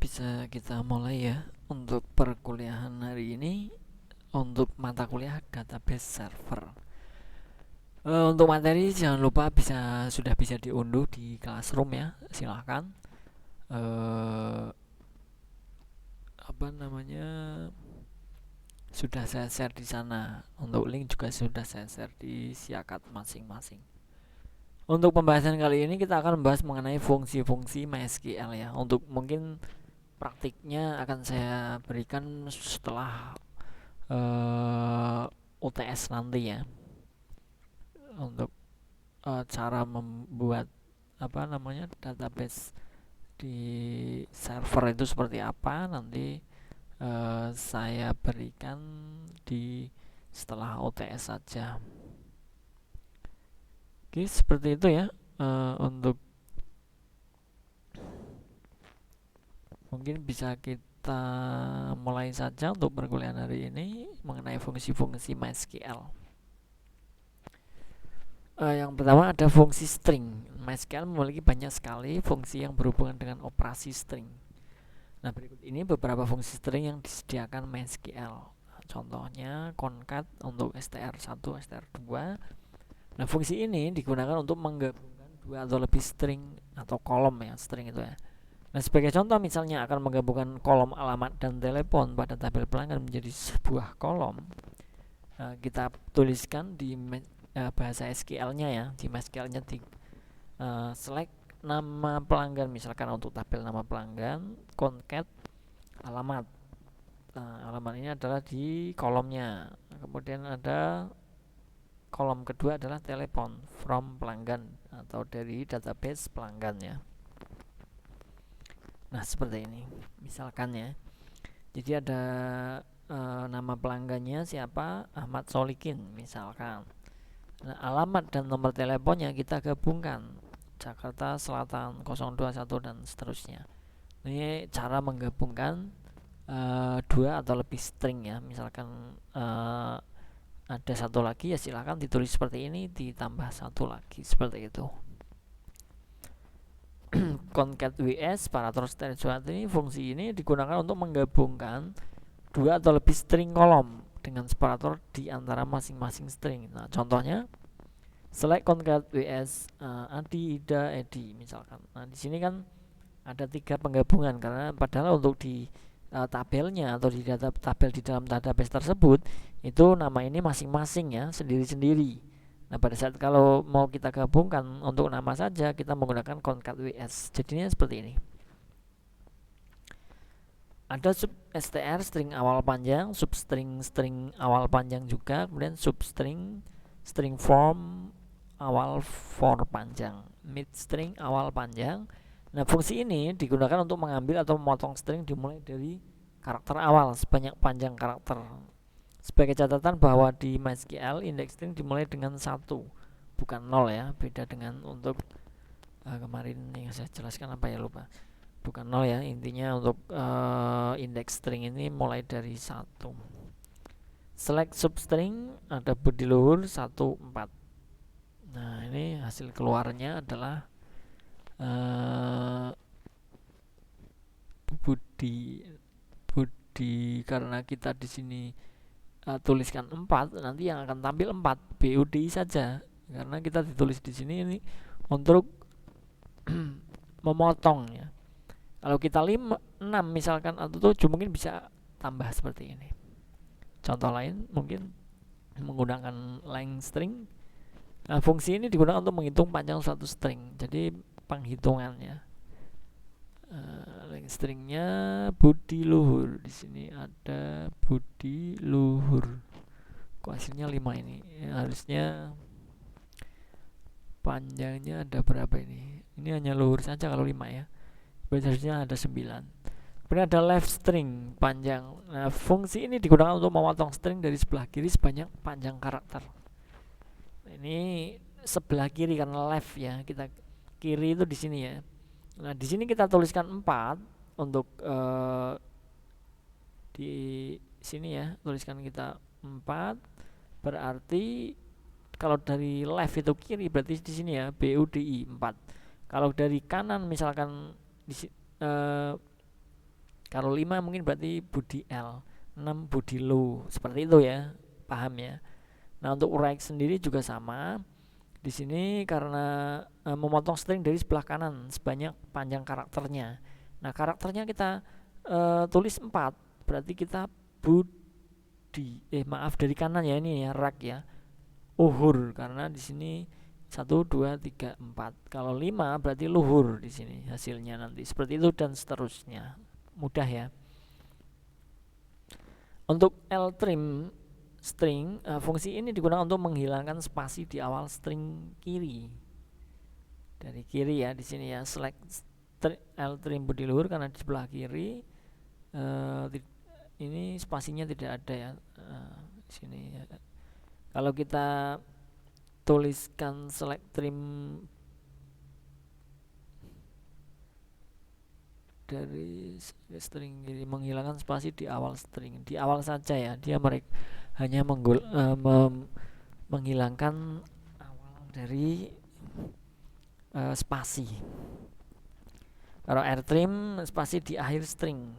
bisa kita mulai ya untuk perkuliahan hari ini untuk mata kuliah database server. Untuk materi jangan lupa sudah bisa diunduh di Classroom ya, silahkan. Eh, apa namanya sudah saya share di sana. Untuk link juga sudah saya share di siakat masing-masing. Untuk pembahasan kali ini kita akan membahas mengenai fungsi-fungsi MySQL ya. Untuk mungkin praktiknya akan saya berikan setelah UTS nanti ya, untuk cara membuat database di server itu seperti apa nanti saya berikan di setelah UTS saja. Oke, seperti itu ya. Untuk mungkin bisa kita mulai saja untuk perkuliahan hari ini mengenai fungsi-fungsi MySQL. Yang pertama ada fungsi string. MySQL memiliki banyak sekali fungsi yang berhubungan dengan operasi string. Nah, berikut ini beberapa fungsi string yang disediakan MySQL. Contohnya concat untuk str1, str2. Nah, fungsi ini digunakan untuk menggabungkan dua atau lebih string atau kolom ya, string itu ya. Nah, sebagai contoh misalnya akan menggabungkan kolom alamat dan telepon pada tabel pelanggan menjadi sebuah kolom. Kita tuliskan di bahasa SQL-nya ya, di MySQL-nya di select nama pelanggan, misalkan untuk tabel nama pelanggan concat alamat. Alamat ini adalah di kolomnya. Kemudian ada kolom kedua adalah telepon from pelanggan atau dari database pelanggannya. Nah, seperti ini misalkan ya. Jadi ada nama pelanggannya siapa, Ahmad Solikin misalkan. Nah, alamat dan nomor teleponnya kita gabungkan, Jakarta Selatan 021 dan seterusnya. Ini cara menggabungkan dua atau lebih string ya. Misalkan ada satu lagi ya silahkan ditulis seperti ini, ditambah satu lagi seperti itu. Concat WS parameter sesuatu ini, fungsi ini digunakan untuk menggabungkan dua atau lebih string kolom dengan separator di antara masing-masing string. Nah, contohnya select concat WS Adi, Ida, Edi misalkan. Nah, di sini kan ada tiga penggabungan karena padahal untuk di tabelnya atau di tabel di dalam database tersebut itu nama ini masing-masing ya, sendiri-sendiri. Nah, pada saat kalau mau kita gabungkan untuk nama saja kita menggunakan concat WS. Jadinya seperti ini. Ada sub str string awal panjang, substring string awal panjang juga, kemudian substring string form awal for panjang, mid string awal panjang. Nah, fungsi ini digunakan untuk mengambil atau memotong string dimulai dari karakter awal sebanyak panjang karakter. Sebagai catatan bahwa di MySQL indeks string dimulai dengan 1 bukan 0 ya, beda dengan untuk kemarin yang saya jelaskan apa ya lupa. Bukan 0 ya, intinya untuk indeks string ini mulai dari 1. Select substring ada budi luhur 1, 4. Nah, ini hasil keluarnya adalah budi karena kita di sini tuliskan 4, nanti yang akan tampil 4 BUDI saja karena kita ditulis di sini ini untuk memotong ya. Kalau kita 6 misalkan atau 7 mungkin bisa tambah seperti ini. Contoh lain mungkin menggunakan length string. Nah, fungsi ini digunakan untuk menghitung panjang suatu string. Jadi penghitungannya length stringnya budi luhur. Di sini ada budi luhur. Kok hasilnya 5 ini? Harusnya panjangnya ada berapa ini? Ini hanya luhur saja kalau 5 ya. Berarti harusnya ada 9. Kemudian ada left string panjang. Nah, fungsi ini digunakan untuk memotong string dari sebelah kiri sebanyak panjang karakter. Ini sebelah kiri karena left ya. Kita kiri itu di sini ya. Nah, di sini kita tuliskan 4 untuk di sini ya. Tuliskan kita 4 berarti kalau dari left itu kiri berarti di sini ya BUDI 4. Kalau dari kanan misalkan di Kalau 5 mungkin berarti body L, 6 body low, seperti itu ya, paham ya. Nah untuk right sendiri juga sama. Di sini karena memotong string dari sebelah kanan sebanyak panjang karakternya. Nah karakternya kita tulis 4, berarti kita budi dari kanan ya, ini ya rak ya, uhur, karena di sini 1, 2, 3, 4. Kalau 5 berarti luhur di sini hasilnya nanti. Seperti itu dan seterusnya. Mudah ya. Untuk ltrim string, fungsi ini digunakan untuk menghilangkan spasi di awal string kiri. Dari kiri ya, di sini ya, select ltrim body luhur karena di sebelah kiri ini spasinya tidak ada ya. Di sini ya. Kalau kita tuliskan select trim dari string kiri, menghilangkan spasi di awal string, di awal saja ya, dia hanya menghilangkan awal dari spasi. Kalau rtrim spasi di akhir string,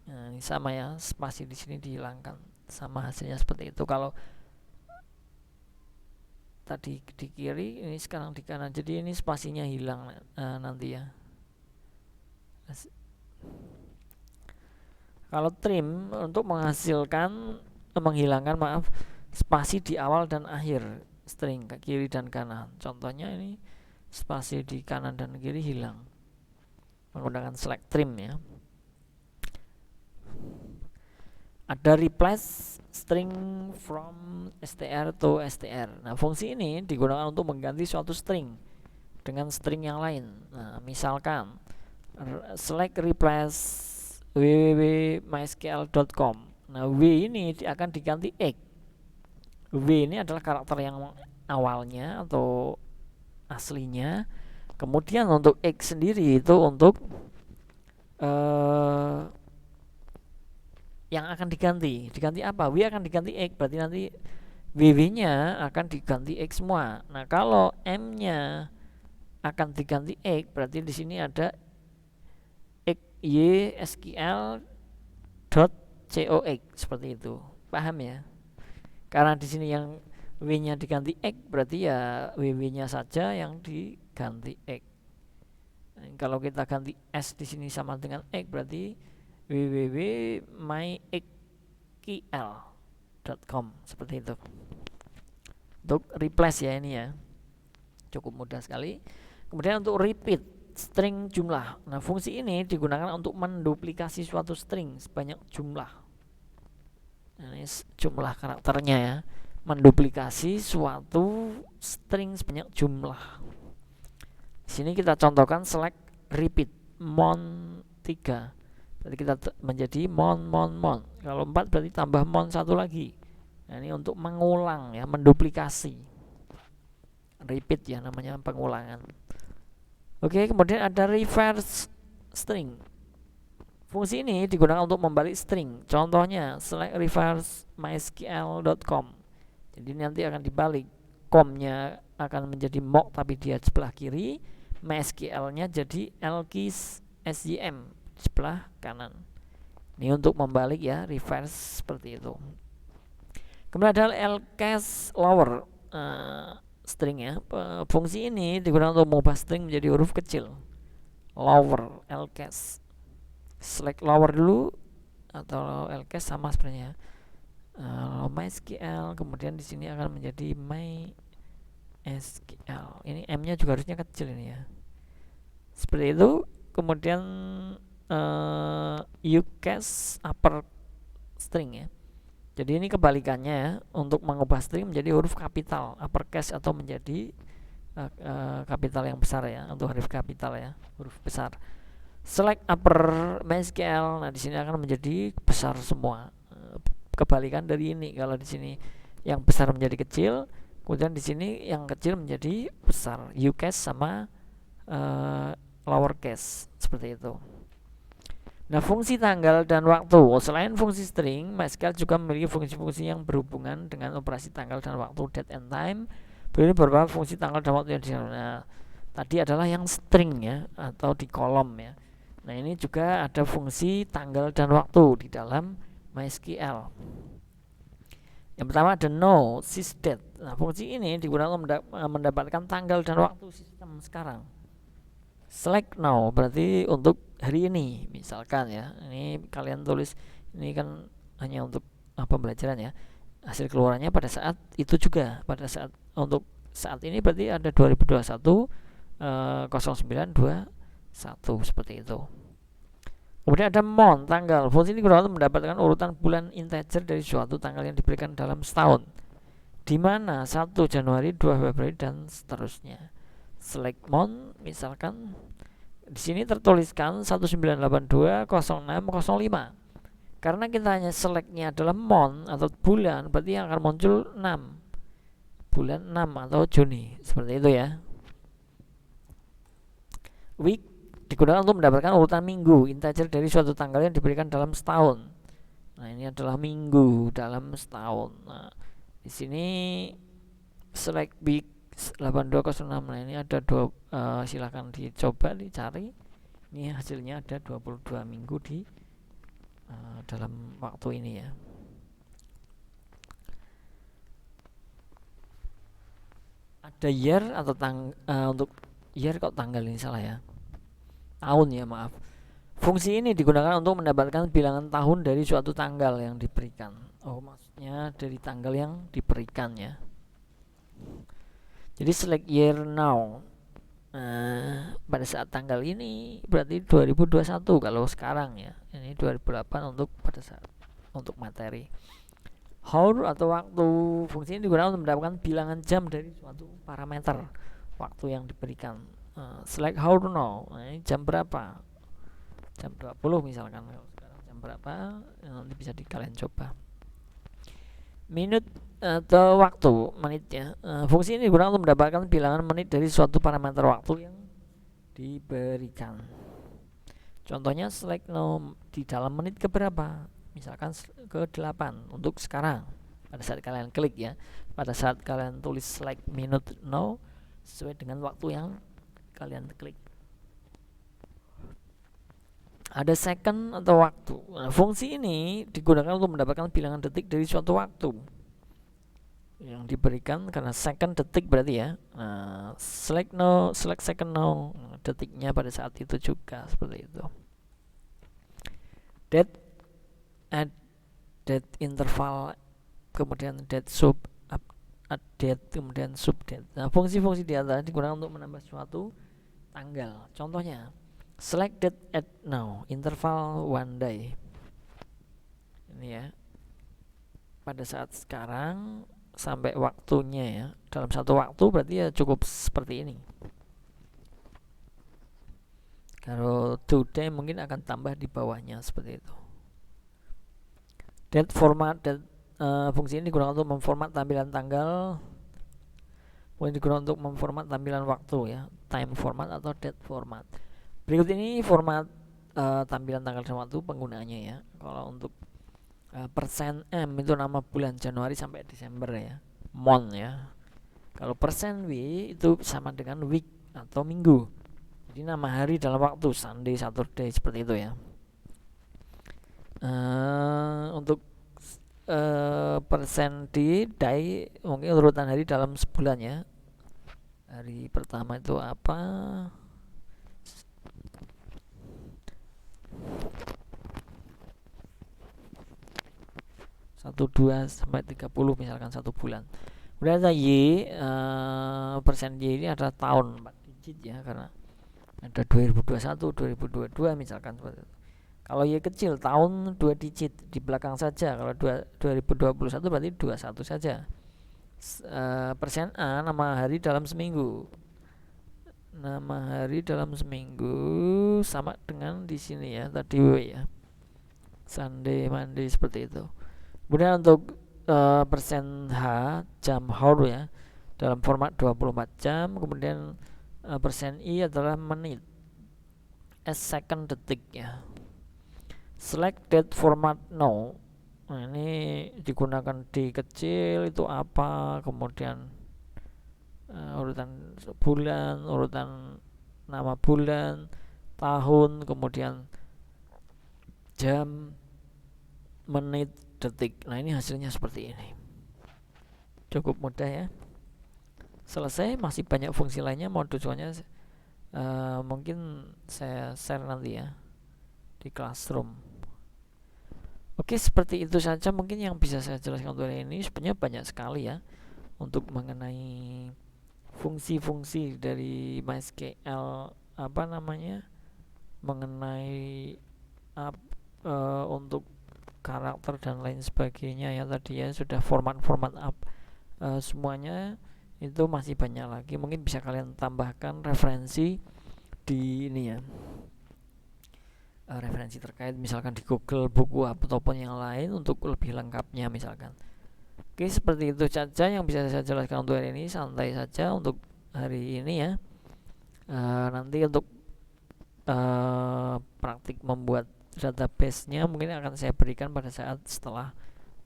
nah, ini sama ya, spasi di sini dihilangkan, sama hasilnya seperti itu. Kalau tadi di kiri, ini sekarang di kanan, jadi ini spasinya hilang nanti ya. Kalau trim untuk menghilangkan spasi di awal dan akhir string ke kiri dan kanan. Contohnya ini spasi di kanan dan kiri hilang menggunakan select trim ya. Ada replace string from str to str. Nah fungsi ini digunakan untuk mengganti suatu string dengan string yang lain. Nah misalkan select replace www.mysql.com. Nah w ini akan diganti x. W ini adalah karakter yang awalnya atau aslinya. Kemudian untuk x sendiri itu untuk yang akan diganti apa? W akan diganti x, berarti nanti ww nya akan diganti x semua. Nah kalau m nya akan diganti x, berarti di sini ada ysql.cox, seperti itu, paham ya? Karena di sini yang w nya diganti x, berarti ya ww nya saja yang diganti x. Nah, kalau kita ganti s di sini sama dengan x, berarti www.mysql.com, seperti itu. Untuk replace ya, ini ya cukup mudah sekali. Kemudian untuk repeat string jumlah. Nah fungsi ini digunakan untuk menduplikasi suatu string sebanyak jumlah. Nah, ini jumlah karakternya ya, menduplikasi suatu string sebanyak jumlah. Di sini kita contohkan select repeat mon 3, berarti kita menjadi mon. Kalau 4 berarti tambah mon 1 lagi. Nah ini untuk mengulang ya, menduplikasi. Repeat ya, namanya pengulangan. Oke, kemudian ada reverse string. Fungsi ini digunakan untuk membalik string. Contohnya select reverse mysql.com. Jadi nanti akan dibalik, com-nya akan menjadi mock tapi dia sebelah kiri, mysql-nya jadi lkeys sjm sebelah kanan. Ini untuk membalik ya, reverse seperti itu. Kemudian ada lcase lower string ya. Fungsi ini digunakan untuk mengubah string menjadi huruf kecil. Lower, lcase. Select lower dulu atau lcase sama sebenarnya. MySQL, kemudian di sini akan menjadi MySQL. Ini m-nya juga harusnya kecil ini ya. Seperti itu. Kemudian ucase upper string ya. Jadi ini kebalikannya ya, untuk mengubah string menjadi huruf kapital, uppercase, atau menjadi kapital yang besar ya, untuk huruf kapital ya, huruf besar. Select upper MySQL. Nah di sini akan menjadi besar semua. Kebalikan dari ini, kalau di sini yang besar menjadi kecil, kemudian di sini yang kecil menjadi besar. Ucase sama lowercase, seperti itu. Nah fungsi tanggal dan waktu, selain fungsi string, MySQL juga memiliki fungsi-fungsi yang berhubungan dengan operasi tanggal dan waktu, date and time. Ini beberapa fungsi tanggal dan waktu yang di sana. Nah, tadi adalah yang string ya, atau di kolom ya. Nah, ini juga ada fungsi tanggal dan waktu di dalam MySQL. Yang pertama ada no sysdate. Nah, fungsi ini digunakan untuk mendapatkan tanggal dan waktu sistem sekarang. Select now berarti untuk hari ini, misalkan ya. Ini kalian tulis, ini kan hanya untuk pembelajaran ya. Hasil keluarannya pada saat itu juga, pada saat untuk saat ini berarti ada 2021 0921 seperti itu. Kemudian ada month, tanggal. Fungsi ini digunakan untuk mendapatkan urutan bulan integer dari suatu tanggal yang diberikan dalam setahun, di mana 1 Januari, 2 Februari, dan seterusnya. Select month, misalkan di sini tertuliskan 19820605. Karena kita hanya selectnya adalah month atau bulan, berarti yang akan muncul 6, bulan 6 atau Juni, seperti itu ya. Week digunakan untuk mendapatkan urutan minggu integer dari suatu tanggal yang diberikan dalam setahun. Nah, ini adalah minggu dalam setahun. Nah, di sini select week 8206. Nah, ini ada dua, silahkan dicoba dicari. Ini hasilnya ada 22 minggu di dalam waktu ini ya. Ada year atau untuk year kok tanggal ini salah ya. Tahun ya, maaf. Fungsi ini digunakan untuk mendapatkan bilangan tahun dari suatu tanggal yang diberikan. Oh, maksudnya dari tanggal yang diberikan ya. Jadi select year now. Pada saat tanggal ini berarti 2021 kalau sekarang ya. Ini 2008 untuk pada saat untuk materi. Hour atau waktu, fungsi ini digunakan untuk mendapatkan bilangan jam dari suatu parameter waktu yang diberikan. Select hour now. Nah, ini jam berapa? Jam 20 misalkan. Kalau sekarang jam berapa? Nanti bisa kalian coba. Minute atau waktu, menit ya. Fungsi ini digunakan untuk mendapatkan bilangan menit dari suatu parameter waktu yang diberikan. Contohnya select now di dalam menit keberapa? Misalkan ke 8 untuk sekarang. Pada saat kalian klik ya. Pada saat kalian tulis select minute now sesuai dengan waktu yang kalian klik. Ada second atau waktu. Nah, fungsi ini digunakan untuk mendapatkan bilangan detik dari suatu waktu yang diberikan, karena second detik berarti ya. Nah, select second now, detiknya pada saat itu juga seperti itu. Date, add date interval, kemudian date sub, date, kemudian subdate. Nah, fungsi-fungsi di atas digunakan untuk menambah suatu tanggal. Contohnya select date at now, interval one day. Ini ya, pada saat sekarang sampai waktunya ya. Dalam satu waktu berarti ya cukup seperti ini. Kalau today mungkin akan tambah di bawahnya seperti itu. Date format, fungsi ini digunakan untuk memformat tampilan tanggal. Fungsi digunakan untuk memformat tampilan waktu ya, time format atau date format. Berikut ini format tampilan tanggal dan waktu penggunaannya ya. Kalau untuk persen %M itu nama bulan Januari sampai Desember ya, month ya. Kalau %W itu sama dengan week atau minggu. Jadi nama hari dalam waktu, Sunday, Saturday, seperti itu ya. Untuk persen di day mungkin urutan hari dalam sebulan ya. Hari pertama itu apa? 1, 2 sampai 30 misalkan satu bulan. Kemudian ada Y, persen Y ini adalah tahun 4 digit ya, karena ada 2021, 2022 misalkan seperti itu. Kalau Y kecil, tahun 2 digit di belakang saja. Kalau 2021 berarti 21 saja. Persen A, nama hari dalam seminggu. Nama hari dalam seminggu sama dengan di sini ya, tadi W ya. Sunday, Monday, seperti itu. Kemudian untuk persen H, jam hour ya, dalam format 24 jam. Kemudian persen I adalah menit, S second, detik ya. Select date format now. Nah, ini digunakan D kecil itu apa, kemudian urutan bulan, urutan nama bulan, tahun, kemudian jam, menit, detik. Nah, ini hasilnya seperti ini. Cukup mudah ya. Selesai. Masih banyak fungsi lainnya, mau tujuannya mungkin saya share nanti ya di Classroom. Oke, seperti itu saja mungkin yang bisa saya jelaskan untuk hari ini. Sebenarnya banyak sekali ya untuk mengenai fungsi-fungsi dari MySQL, apa namanya, mengenai untuk karakter dan lain sebagainya ya, tadi ya sudah format-format semuanya itu masih banyak lagi. Mungkin bisa kalian tambahkan referensi di ini ya, referensi terkait misalkan di Google buku ataupun yang lain untuk lebih lengkapnya misalkan. Oke, seperti itu saja yang bisa saya jelaskan untuk hari ini. Santai saja untuk hari ini ya. Nanti untuk praktik membuat database-nya mungkin akan saya berikan pada saat setelah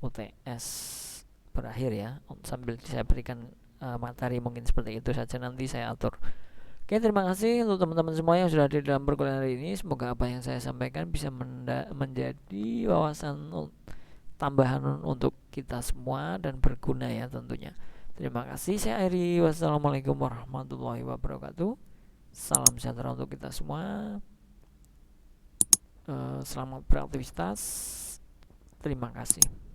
UTS berakhir ya, sambil saya berikan materi. Mungkin seperti itu saja, nanti saya atur. Oke, terima kasih untuk teman-teman semua yang sudah di dalam perkuliahan hari ini. Semoga apa yang saya sampaikan bisa menjadi wawasan tambahan untuk kita semua dan berguna ya tentunya. Terima kasih, saya akhiri. Wassalamualaikum warahmatullahi wabarakatuh. Salam sejahtera untuk kita semua. Selamat beraktivitas. Terima kasih.